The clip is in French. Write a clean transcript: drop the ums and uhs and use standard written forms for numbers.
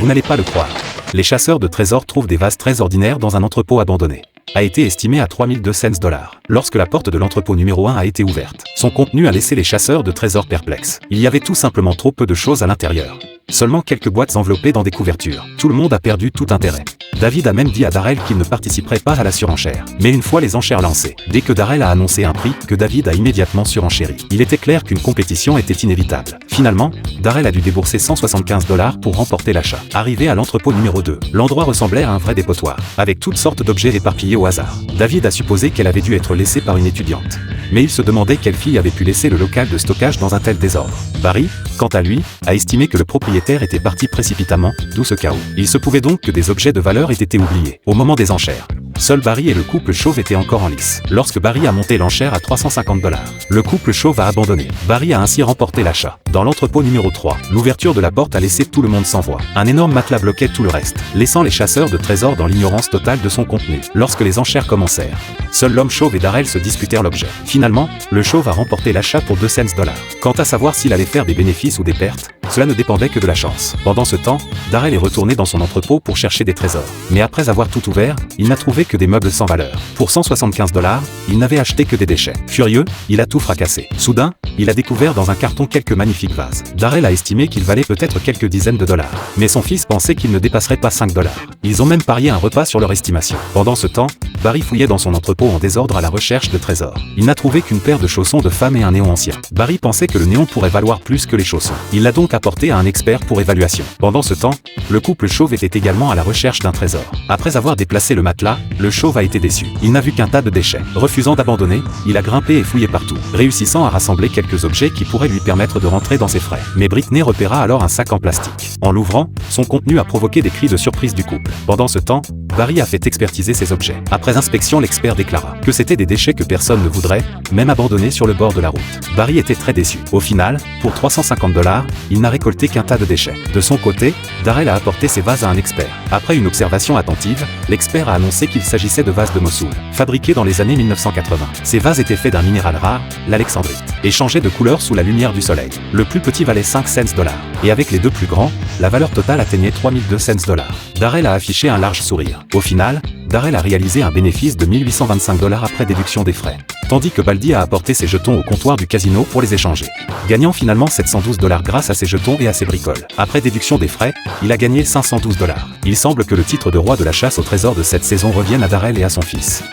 n'allez pas le croire. Les chasseurs de trésors trouvent des vases très ordinaires dans un entrepôt abandonné. A été estimé à 3200 $. Lorsque la porte de l'entrepôt numéro 1 a été ouverte, son contenu a laissé les chasseurs de trésors perplexes. Il y avait tout simplement trop peu de choses à l'intérieur. Seulement quelques boîtes enveloppées dans des couvertures. Tout le monde a perdu tout intérêt. David a même dit à Darrell qu'il ne participerait pas à la surenchère. Mais une fois les enchères lancées, dès que Darrell a annoncé un prix, que David a immédiatement surenchéri. Il était clair qu'une compétition était inévitable. Finalement, Darrell a dû débourser 175 $ pour remporter l'achat. Arrivé à l'entrepôt numéro 2, l'endroit ressemblait à un vrai dépotoir, avec toutes sortes d'objets éparpillés au hasard. David a supposé qu'elle avait dû être laissée par une étudiante. Mais il se demandait quelle fille avait pu laisser le local de stockage dans un tel désordre. Barry, quant à lui, a estimé que le propriétaire était parti précipitamment, d'où ce chaos. Il se pouvait donc que des objets de valeur aient été oubliés au moment des enchères. Seul Barry et le couple chauve étaient encore en lice. Lorsque Barry a monté l'enchère à 350 $, le couple chauve a abandonné. Barry a ainsi remporté l'achat. Dans l'entrepôt numéro 3, l'ouverture de la porte a laissé tout le monde sans voix. Un énorme matelas bloquait tout le reste, laissant les chasseurs de trésors dans l'ignorance totale de son contenu. Lorsque les enchères commencèrent, seul l'homme chauve et Darrell se disputèrent l'objet. Finalement, le chauve a remporté l'achat pour 200 $. Quant à savoir s'il allait faire des bénéfices ou des pertes, cela ne dépendait que de la chance. Pendant ce temps, Darrell est retourné dans son entrepôt pour chercher des trésors. Mais après avoir tout ouvert, il n'a trouvé que des meubles sans valeur. Pour 175 $, il n'avait acheté que des déchets. Furieux, il a tout fracassé. Soudain, il a découvert dans un carton quelques magnifiques vases. Darrell a estimé qu'ils valaient peut-être quelques dizaines de dollars. Mais son fils pensait qu'ils ne dépasseraient pas 5 $. Ils ont même parié un repas sur leur estimation. Pendant ce temps, Barry fouillait dans son entrepôt en désordre à la recherche de trésors. Il n'a trouvé qu'une paire de chaussons de femme et un néon ancien. Barry pensait que le néon pourrait valoir plus que les chaussons. Il l'a donc apporté à un expert pour évaluation. Pendant ce temps, le couple chauve était également à la recherche d'un trésor. Après avoir déplacé le matelas, le chauve a été déçu. Il n'a vu qu'un tas de déchets. Refusant d'abandonner, il a grimpé et fouillé partout, réussissant à rassembler quelques objets qui pourraient lui permettre de rentrer dans ses frais. Mais Britney repéra alors un sac en plastique. En l'ouvrant, son contenu a provoqué des cris de surprise du couple. Pendant ce temps, Barry a fait expertiser ces objets. Après inspection, l'expert déclara que c'était des déchets que personne ne voudrait, même abandonnés sur le bord de la route. Barry était très déçu. Au final, pour 350 $, il n'a récolté qu'un tas de déchets. De son côté, Darrell a apporté ses vases à un expert. Après une observation attentive, l'expert a annoncé qu'il s'agissait de vases de Mossoul, fabriqués dans les années 1980. Ces vases étaient faits d'un minéral rare, l'alexandrite, et changeaient de couleur sous la lumière du soleil. Le plus petit valait 5 cents $, et avec les deux plus grands, la valeur totale atteignait 3200 $. Darrell a affiché un large sourire. Au final, Darrell a réalisé un bénéfice de 1825 $ après déduction des frais, tandis que Baldi a apporté ses jetons au comptoir du casino pour les échanger, gagnant finalement 712 $ grâce à ses jetons et à ses bricoles. Après déduction des frais, il a gagné 512 $. Il semble que le titre de roi de la chasse au trésor de cette saison revienne à Darrell et à son fils.